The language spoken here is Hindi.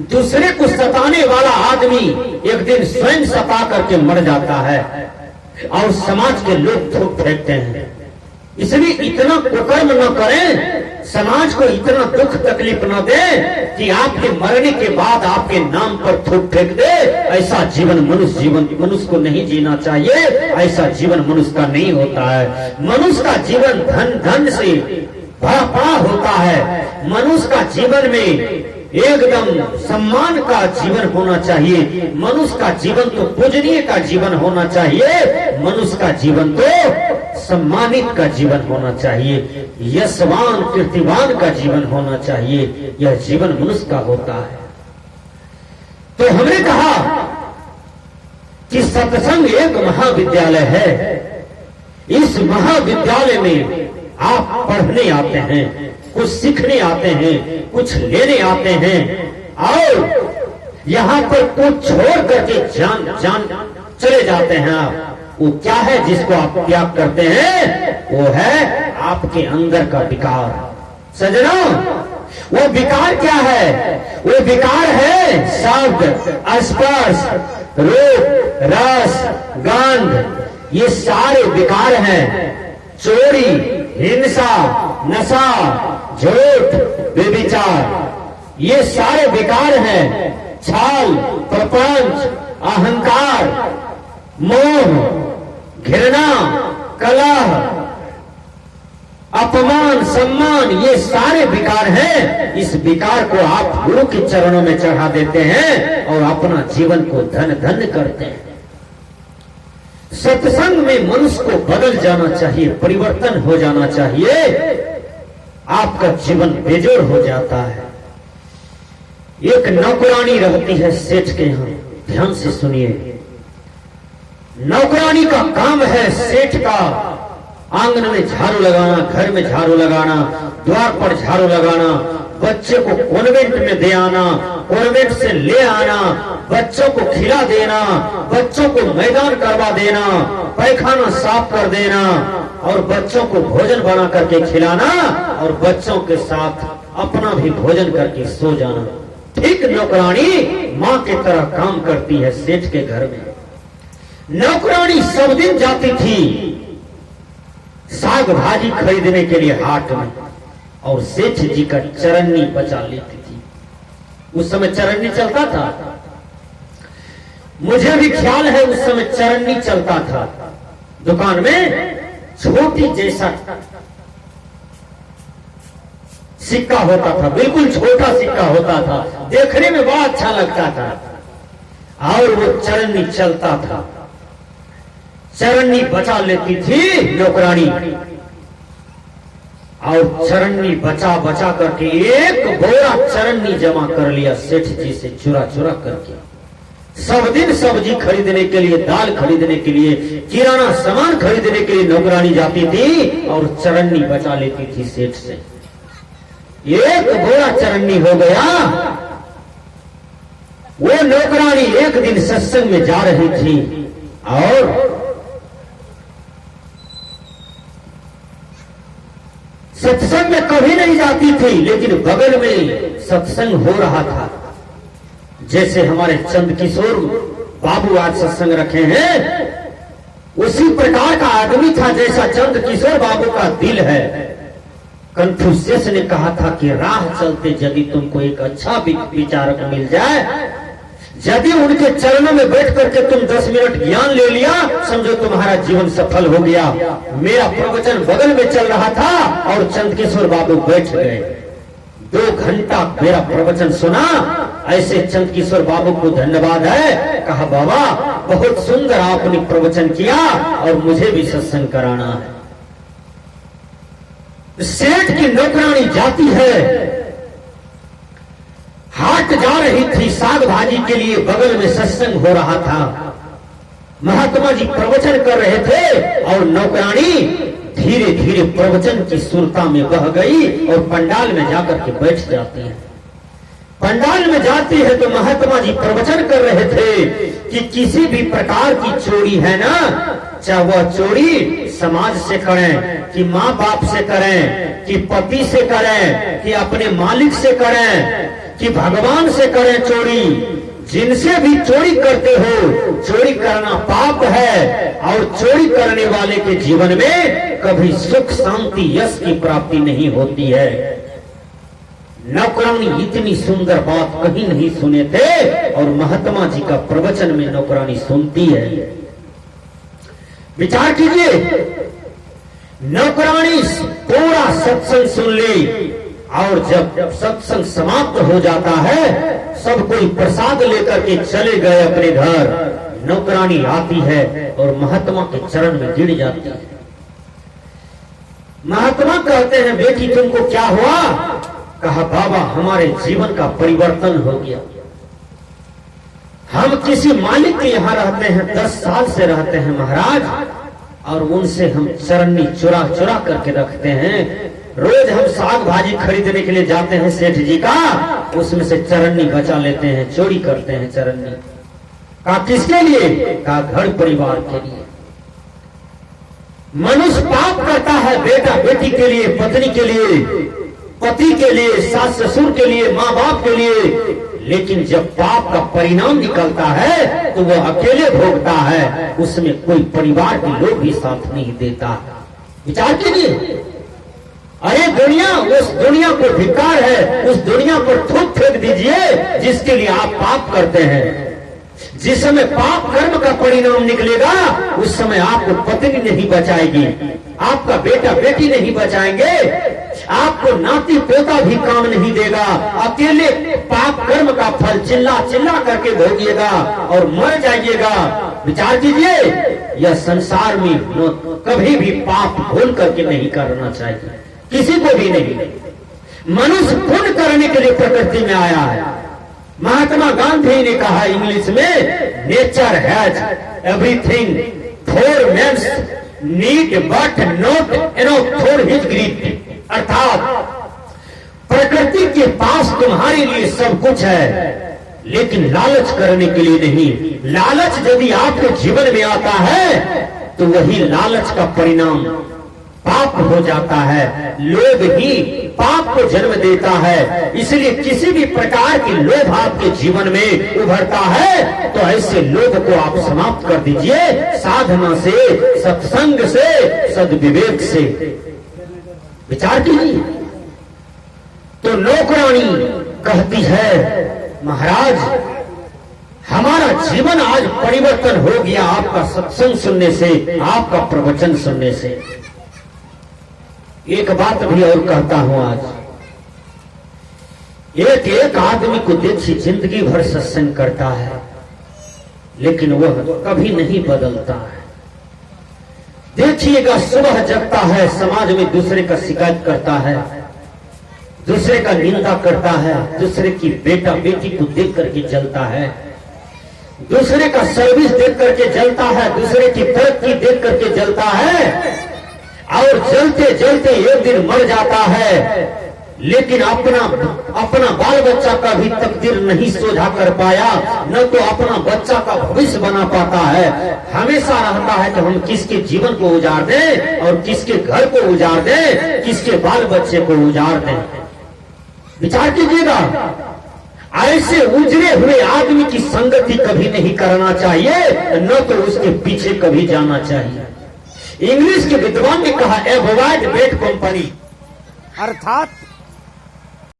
दूसरे को सताने वाला आदमी एक दिन स्वयं सता करके मर जाता है और समाज के लोग थूक फेंकते हैं। इसलिए इतना कुकर्म न करें, समाज को इतना दुख तकलीफ न दे कि आपके मरने के बाद आपके नाम पर थूक फेंक दे। ऐसा जीवन मनुष्य को नहीं जीना चाहिए। ऐसा जीवन मनुष्य का नहीं होता है। मनुष्य का जीवन धन से भरा होता है। मनुष्य का जीवन में एकदम सम्मान का जीवन होना चाहिए। मनुष्य का जीवन तो पूजनीय का जीवन होना चाहिए। मनुष्य का जीवन तो सम्मानित का जीवन होना चाहिए। यशवान कीर्तिवान का जीवन होना चाहिए। यह जीवन मनुष्य का होता है। तो हमने कहा कि सत्संग एक महाविद्यालय है। इस महाविद्यालय में आप पढ़ने आते हैं, कुछ सीखने आते हैं, कुछ लेने आते हैं और यहाँ पर कुछ छोड़ करके जान चले जाते हैं आप। वो क्या है जिसको आप त्याग करते हैं? वो है आपके अंदर का विकार। सज्जनों, वो विकार क्या है? वो विकार है शब्द, स्पर्श, रूप, रस, गंध। ये सारे विकार हैं। चोरी, हिंसा, नशा, झूठ, व्यभिचार, ये सारे विकार हैं। छल, प्रपंच, अहंकार, मोह, घृणा, कलह, अपमान, सम्मान, ये सारे विकार हैं। इस विकार को आप गुरु के चरणों में चढ़ा देते हैं और अपना जीवन को धन्य करते हैं। सत्संग में मनुष्य को बदल जाना चाहिए, परिवर्तन हो जाना चाहिए। आपका जीवन बेजोड़ हो जाता है। एक नौकरानी रहती है सेठ के यहां, ध्यान से सुनिए। नौकरानी का काम है सेठ का आंगन में झाड़ू लगाना, घर में झाड़ू लगाना, द्वार पर झाड़ू लगाना, बच्चे को कॉन्वेंट में दे आना, कॉन्वेंट से ले आना, बच्चों को खिला देना, बच्चों को मैदान करवा देना, पैखाना साफ कर देना और बच्चों को भोजन बना करके खिलाना और बच्चों के साथ अपना भी भोजन करके सो जाना। ठीक नौकरानी माँ की तरह काम करती है सेठ के घर में। नौकरानी सब दिन जाती थी साग भाजी खरीदने के लिए हाट में और सेठ जी का चरन्नी बचा लेती थी। उस समय चरन्नी चलता था, मुझे भी ख्याल है उस समय चरन्नी चलता था। दुकान में छोटी जैसा सिक्का होता था, बिल्कुल छोटा सिक्का होता था, देखने में बड़ा अच्छा लगता था और वो चरन्नी चलता था। चरन्नी बचा लेती थी नौकरानी और चरन्नी बचा बचा करके एक बोरा चरन्नी जमा कर लिया सेठ जी से चुरा करके। सब दिन सब्जी खरीदने के लिए, दाल खरीदने के लिए, किराना सामान खरीदने के लिए नौकरानी जाती थी और चरन्नी बचा लेती थी सेठ से। एक बोरा चरन्नी हो गया। वो नौकरानी एक दिन सत्संग में जा रही थी और सत्संग में कभी नहीं जाती थी, लेकिन बगल में सत्संग हो रहा था। जैसे हमारे चंद्रकिशोर बाबू आज सत्संग रखे हैं, उसी प्रकार का आदमी था जैसा चंद्रकिशोर बाबू का दिल है। कन्फ्यूशियस ने कहा था कि राह चलते यदि तुमको एक अच्छा विचारक मिल जाए, यदि उनके चरणों में बैठ करके तुम 10 मिनट ज्ञान ले लिया, समझो तुम्हारा जीवन सफल हो गया। मेरा प्रवचन बगल में चल रहा था और चंद्रकिशोर बाबू बैठ गए। 2 घंटा मेरा प्रवचन सुना। ऐसे चंद्रकिशोर बाबू को धन्यवाद है। कहा बाबा बहुत सुंदर आपने प्रवचन किया और मुझे भी सत्संग कराना है। सेठ की नौकरानी जाती है, हाट जा रही थी साग भाजी के लिए, बगल में सत्संग हो रहा था। महात्मा जी प्रवचन कर रहे थे और नौकरानी धीरे धीरे प्रवचन की सुरता में बह गई और पंडाल में जाकर के बैठ जाती है। पंडाल में जाती है तो महात्मा जी प्रवचन कर रहे थे कि किसी भी प्रकार की चोरी है ना, चाहे वह चोरी समाज से करें कि माँ बाप से करें कि पति से करें कि अपने मालिक से करें, कि भगवान से करें चोरी, जिनसे भी चोरी करते हो चोरी करना पाप है, और चोरी करने वाले के जीवन में कभी सुख शांति यश की प्राप्ति नहीं होती है। नौकरानी इतनी सुंदर बात कहीं नहीं सुने थे, और महात्मा जी का प्रवचन में नौकरानी सुनती है। विचार कीजिए, नौकरानी पूरा सत्संग सुन ली, और जब सत्संग समाप्त हो जाता है सब कोई प्रसाद लेकर के चले गए अपने घर, नौकरानी आती है और महात्मा के चरण में गिर जाती है। महात्मा कहते हैं, बेटी तुमको क्या हुआ? कहा, बाबा हमारे जीवन का परिवर्तन हो गया। हम किसी मालिक के यहाँ रहते हैं, 10 साल से रहते हैं महाराज, और उनसे हम चरन्नी चुरा चुरा करके रखते हैं। रोज हम साग भाजी खरीदने के लिए जाते हैं सेठ जी का, उसमें से चरन्नी बचा लेते हैं, चोरी करते हैं चरन्नी। कहा किसके लिए? कहा घर परिवार के लिए। मनुष्य पाप करता है बेटा बेटी के लिए, पत्नी के लिए, पति के लिए, सास ससुर के लिए, माँ बाप के लिए, लेकिन जब पाप का परिणाम निकलता है तो वह अकेले भोगता है, उसमें कोई परिवार के लोग भी साथ नहीं देता। विचार कीजिए, अरे दुनिया, उस दुनिया को धिक्कार है, उस दुनिया पर थूक फेंक दीजिए जिसके लिए आप पाप करते हैं। जिस समय पाप कर्म का परिणाम निकलेगा उस समय आपको पत्नी नहीं बचाएगी, आपका बेटा बेटी नहीं बचाएंगे, आपको नाती पोता भी काम नहीं देगा, अकेले पाप कर्म का फल चिल्ला चिल्ला करके भोगिएगा और मर जाइएगा। विचार कीजिए, यह संसार में कभी भी पाप भूल करके नहीं करना चाहिए, किसी को भी नहीं। मनुष्य पुण्य करने के लिए प्रकृति में आया है। महात्मा गांधी ने कहा इंग्लिश में, nature has everything for men's need but not enough for his greed. अर्थात प्रकृति के पास तुम्हारे लिए सब कुछ है, लेकिन लालच करने के लिए नहीं। लालच यदि आपके जीवन में आता है तो वही लालच का परिणाम पाप हो जाता है। लोभ ही पाप को जन्म देता है। इसलिए किसी भी प्रकार की लोभ आपके जीवन में उभरता है तो ऐसे लोभ को आप समाप्त कर दीजिए, साधना से, सत्संग से, सद्विवेक से। विचार कीजिए। तो नौकरानी कहती है, महाराज हमारा जीवन आज परिवर्तन हो गया आपका सत्संग सुनने से, आपका प्रवचन सुनने से। एक बात भी और कहता हूं, आज एक आदमी को देखिए जिंदगी भर सत्संग करता है लेकिन वह कभी नहीं बदलता है। देखिएगा, सुबह जगता है, समाज में दूसरे का शिकायत करता है, दूसरे का निंदा करता है, दूसरे की बेटा बेटी को देख करके जलता है, दूसरे का सर्विस देख करके जलता है, दूसरे की तरक्की देख करके जलता है, और जलते जलते एक दिन मर जाता है। लेकिन अपना बाल बच्चा का भी तकदीर नहीं सोझा कर पाया, न तो अपना बच्चा का भविष्य बना पाता है। हमेशा रहता है कि हम किसके जीवन को उजाड़ दें और किसके घर को उजाड़ दें, किसके बाल बच्चे को उजाड़ दें। विचार कीजिएगा, ऐसे उजड़े हुए आदमी की संगति कभी नहीं करना चाहिए, न तो उसके पीछे कभी जाना चाहिए। इंग्लिश के विद्वान ने कहा, अवॉइड बैड कंपनी, अर्थात